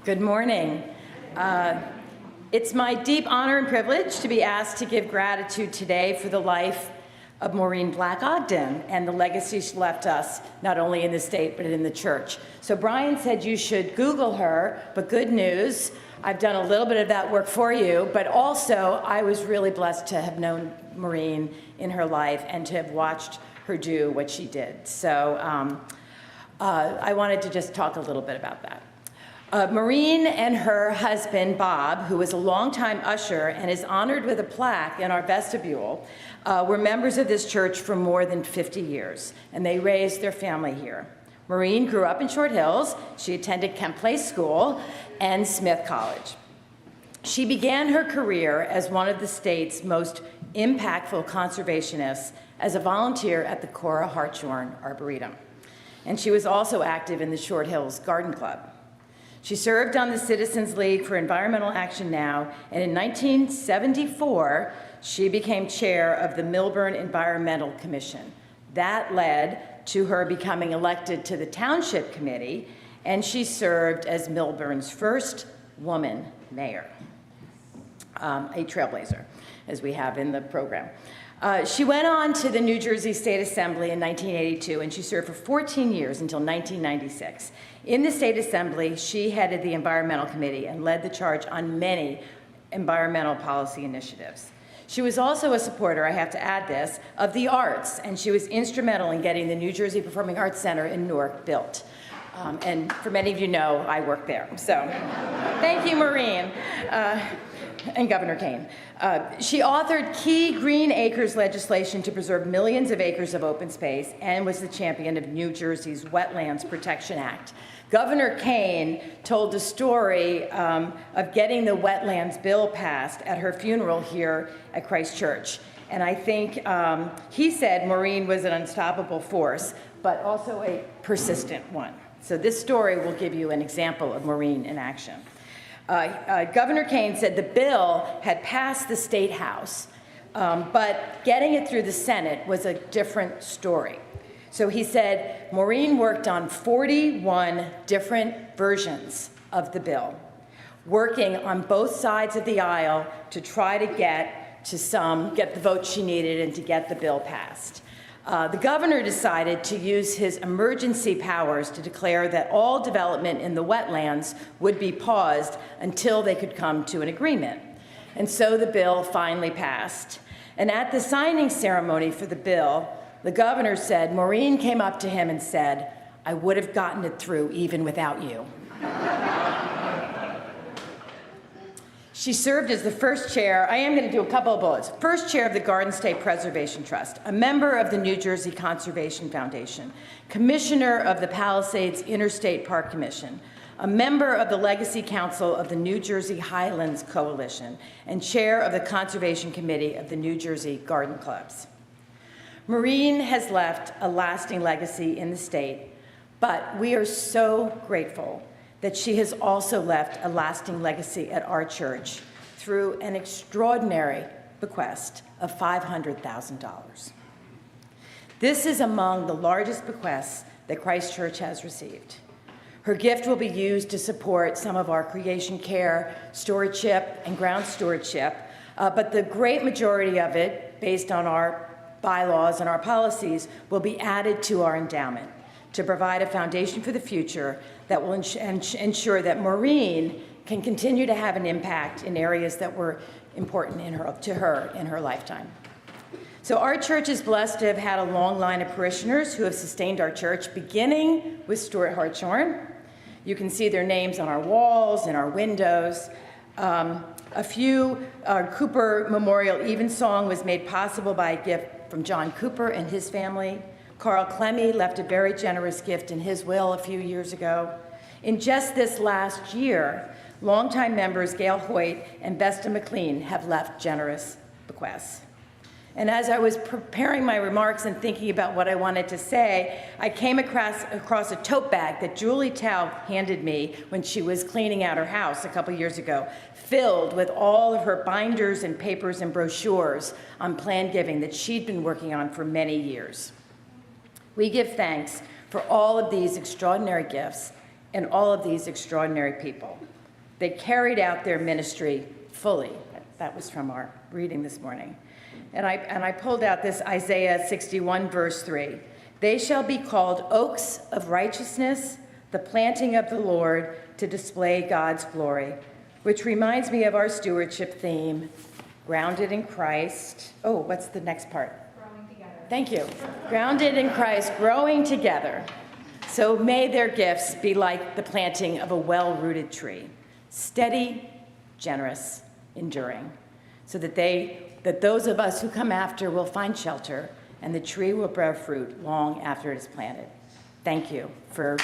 Good morning. It's my deep honor and privilege to be asked to give gratitude today for the life of Maureen Black Ogden and the legacy she left us, not only in the state, but in the church. So Brian said you should Google her, but good news, I've done a little bit of that work for you, but also I was really blessed to have known Maureen in her life and to have watched her do what she did. So I wanted to just talk a little bit about that. Maureen and her husband, Bob, who was a longtime usher and is honored with a plaque in our vestibule, were members of this church for more than 50 years, and they raised their family here. Maureen grew up in Short Hills. She attended Kent Place School and Smith College. She began her career as one of the state's most impactful conservationists as a volunteer at the Cora Hartshorn Arboretum. And she was also active in the Short Hills Garden Club. She served on the Citizens League for Environmental Action Now, and in 1974, she became chair of the Millburn Environmental Commission. That led to her becoming elected to the Township Committee, and she served as Millburn's first woman mayor, a trailblazer, as we have in the program. She went on to the New Jersey State Assembly in 1982, and she served for 14 years until 1996. In the State Assembly, she headed the Environmental Committee and led the charge on many environmental policy initiatives. She was also a supporter, I have to add this, of the arts, and she was instrumental in getting the New Jersey Performing Arts Center in Newark built. And for many of you know, I work there. So thank you, Maureen. And Governor Kane. She authored key Green Acres legislation to preserve millions of acres of open space and was the champion of New Jersey's Wetlands Protection Act. Governor Kane told the story of getting the wetlands bill passed at her funeral here at Christ Church. And I think he said Maureen was an unstoppable force, but also a persistent one. So this story will give you an example of Maureen in action. Governor Kane said the bill had passed the State House, but getting it through the Senate was a different story. So he said Maureen worked on 41 different versions of the bill, working on both sides of the aisle to try to get the votes she needed and to get the bill passed. The governor decided to use his emergency powers to declare that all development in the wetlands would be paused until they could come to an agreement. And so the bill finally passed. And at the signing ceremony for the bill, the governor said, Maureen came up to him and said, "I would have gotten it through even without you." She served as the first chair, I am going to do a couple of bullets, first chair of the Garden State Preservation Trust, a member of the New Jersey Conservation Foundation, commissioner of the Palisades Interstate Park Commission, a member of the Legacy Council of the New Jersey Highlands Coalition, and chair of the Conservation Committee of the New Jersey Garden Clubs. Maureen has left a lasting legacy in the state, but we are so grateful that she has also left a lasting legacy at our church through an extraordinary bequest of $500,000. This is among the largest bequests that Christ Church has received. Her gift will be used to support some of our creation care, stewardship, and ground stewardship, but the great majority of it, based on our bylaws and our policies, will be added to our endowment to provide a foundation for the future that will ensure that Maureen can continue to have an impact in areas that were important to her in her lifetime. So our church is blessed to have had a long line of parishioners who have sustained our church, beginning with Stuart Hartshorn. You can see their names on our walls and our windows. A few, Cooper Memorial Evensong was made possible by a gift from John Cooper and his family. Carl Clemmy left a very generous gift in his will a few years ago. In just this last year, longtime members Gail Hoyt and Vesta McLean have left generous bequests. And as I was preparing my remarks and thinking about what I wanted to say, I came across a tote bag that Julie Taub handed me when she was cleaning out her house a couple years ago, filled with all of her binders and papers and brochures on plan giving that she'd been working on for many years. We give thanks for all of these extraordinary gifts and all of these extraordinary people. They carried out their ministry fully. That was from our reading this morning. And I pulled out this Isaiah 61, verse 3. They shall be called oaks of righteousness, the planting of the Lord to display God's glory, which reminds me of our stewardship theme, grounded in Christ. Oh, what's the next part? Growing together. Thank you. Grounded in Christ, growing together. So may their gifts be like the planting of a well-rooted tree, steady, generous, enduring, so that those of us who come after will find shelter and the tree will bear fruit long after it is planted. Thank you for